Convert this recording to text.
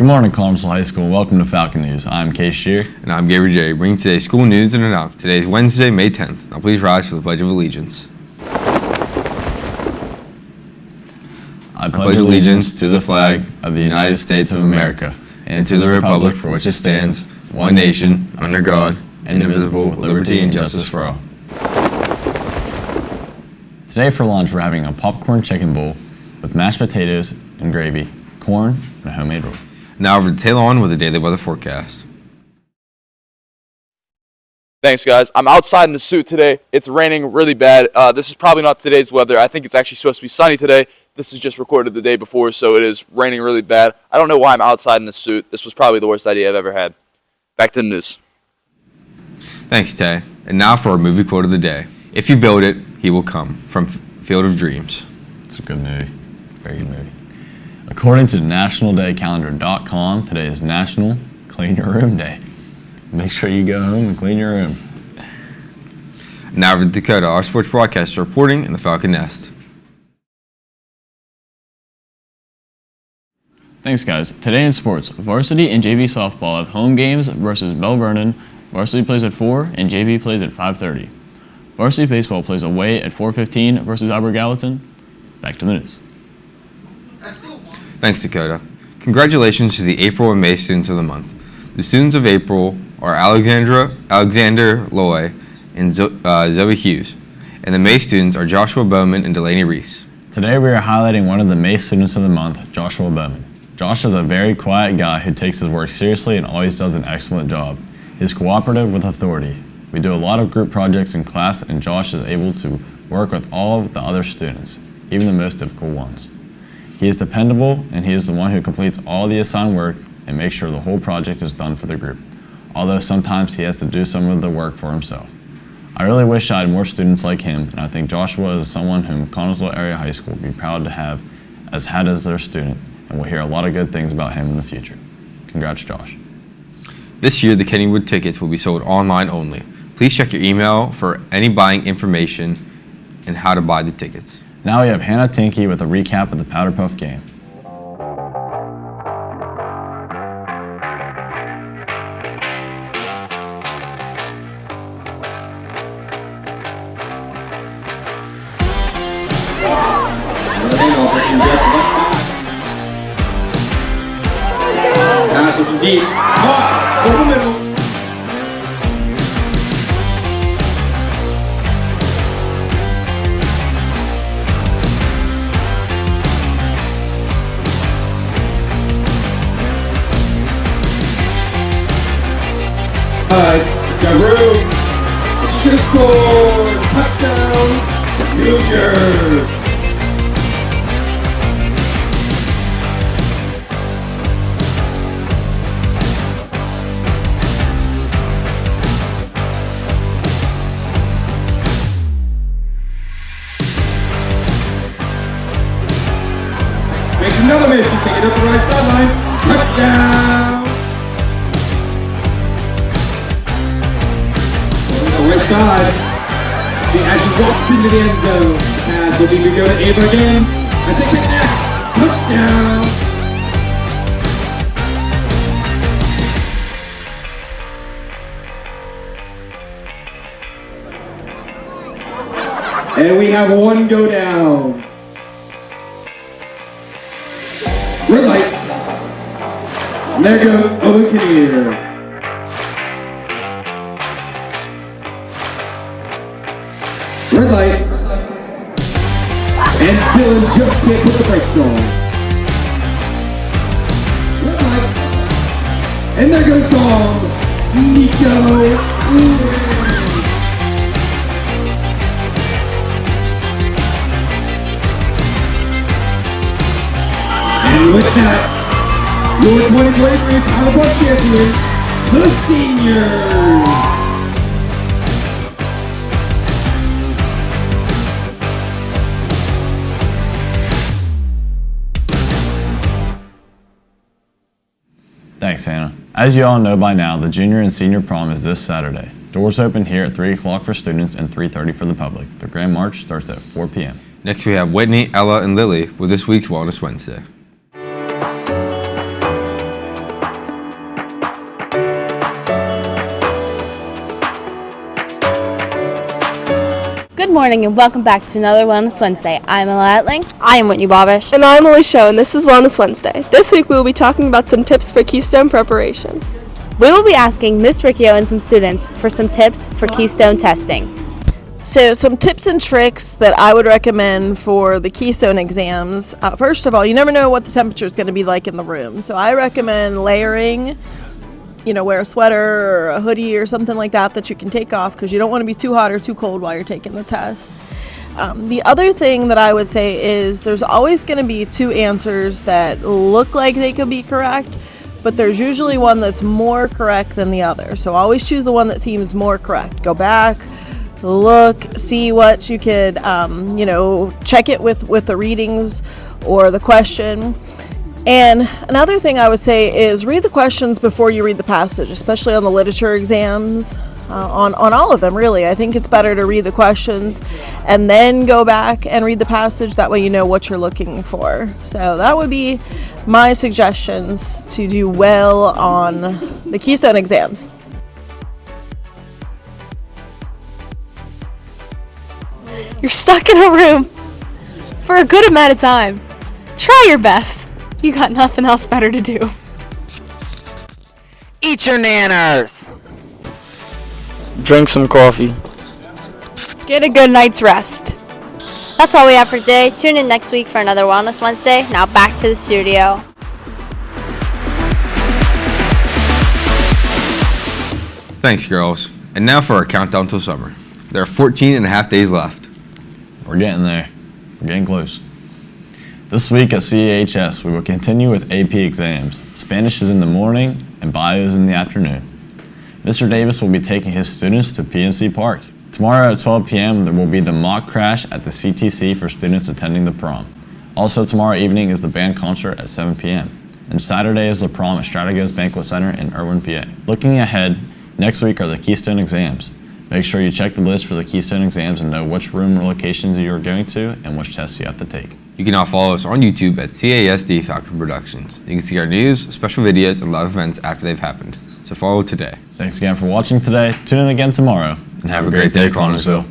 Good morning, Collinsville High School. Welcome to Falcon News. I'm Case Shear. And I'm Gabriel J. Bringing today's school news and announcements. Today is Wednesday, May 10th. Now please rise for the Pledge of Allegiance. I pledge allegiance to the flag of the United States of America and to the republic for which it stands, one nation, under God, indivisible, with liberty and justice for all. Today for lunch, we're having a popcorn chicken bowl with mashed potatoes and gravy, corn, and a homemade roll. Now over to Taylor on with the daily weather forecast. Thanks, guys. I'm outside in the suit today. It's raining really bad. This is probably not today's weather. I think it's actually supposed to be sunny today. This is just recorded the day before, so it is raining really bad. I don't know why I'm outside in the suit. This was probably the worst idea I've ever had. Back to the news. Thanks, Tay. And now for our movie quote of the day. If you build it, he will come. From Field of Dreams. It's a good movie. Very good movie. According to nationaldaycalendar.com, today is National Clean Your Room Day. Make sure you go home and clean your room. Now over to Dakota, our sports broadcaster, reporting in the Falcon Nest. Thanks, guys. Today in sports, varsity and JV softball have home games versus Bell Vernon. Varsity plays at 4 and JV plays at 5:30. Varsity baseball plays away at 4:15 versus Albert Gallatin. Back to the news. Thanks, Dakota. Congratulations to the April and May students of the month. The students of April are Alexander Loy and Zoe Hughes, and the May students are Joshua Bowman and Delaney Reese. Today we are highlighting one of the May students of the month, Joshua Bowman. Josh is a very quiet guy who takes his work seriously and always does an excellent job. He's cooperative with authority. We do a lot of group projects in class, and Josh is able to work with all of the other students, even the most difficult ones. He is dependable, and he is the one who completes all the assigned work and makes sure the whole project is done for the group, although sometimes he has to do some of the work for himself. I really wish I had more students like him, and I think Joshua is someone whom Collinsville Area High School would be proud to have as their student, and we'll hear a lot of good things about him in the future. Congrats, Josh. This year, the Kennywood tickets will be sold online only. Please check your email for any buying information and how to buy the tickets. Now we have Hannah Tinky with a recap of the Powder Puff game. Pass it deep. Caught over the middle. Got room. She's gonna score. Touchdown, Junior. Makes another miss. She's taking it up the right sideline. Touchdown. Right side. As she walks into the end zone, the pass will need to go to Ava again. As they connect, touchdown. And we have one go down. Red light. And there goes Owen Kinnear. Red light, and Dylan just can't put the brakes on. Red light, and there goes Dom, Nico. And with that, your 2023 Powder Puff champion, the Seniors. Thanks, Hannah. As you all know by now, the junior and senior prom is this Saturday. Doors open here at 3 o'clock for students and 3:30 for the public. The Grand March starts at 4 p.m. Next we have Whitney, Ella, and Lily with this week's Wellness Wednesday. morning and welcome back to another Wellness Wednesday. I'm Ella Etling. I am Whitney Bobish. And I'm Alicia, and this is Wellness Wednesday. This week we will be talking about some tips for Keystone preparation. We will be asking Miss Riccio and some students for some tips for Keystone testing. So some tips and tricks that I would recommend for the Keystone exams. First of all, you never know what the temperature is going to be like in the room. So I recommend layering, wear a sweater or a hoodie or something like that you can take off because you don't want to be too hot or too cold while you're taking the test. The other thing that I would say is there's always going to be two answers that look like they could be correct, but there's usually one that's more correct than the other. So always choose the one that seems more correct. Go back, look, see what you could, check it with the readings or the question. And another thing I would say is read the questions before you read the passage, especially on the literature exams, on all of them really. I think it's better to read the questions and then go back and read the passage. That way you know what you're looking for. So that would be my suggestions to do well on the Keystone exams. You're stuck in a room for a good amount of time. Try your best. You got nothing else better to do. Eat your nanners. Drink some coffee. Get a good night's rest. That's all we have for today. Tune in next week for another Wellness Wednesday. Now back to the studio. Thanks, girls. And now for our countdown till summer. There are 14 and a half days left. We're getting there. We're getting close. This week at CEHS, we will continue with AP exams. Spanish is in the morning and bio is in the afternoon. Mr. Davis will be taking his students to PNC Park. Tomorrow at 12 p.m. there will be the mock crash at the CTC for students attending the prom. Also tomorrow evening is the band concert at 7 p.m. And Saturday is the prom at Strategos Banquet Center in Irwin, PA. Looking ahead, next week are the Keystone exams. Make sure you check the list for the Keystone exams and know which room or locations you are going to and which tests you have to take. You can now follow us on YouTube at CASD Falcon Productions. You can see our news, special videos, and live events after they've happened. So follow today. Thanks again for watching today. Tune in again tomorrow. And have a great day, Connersville.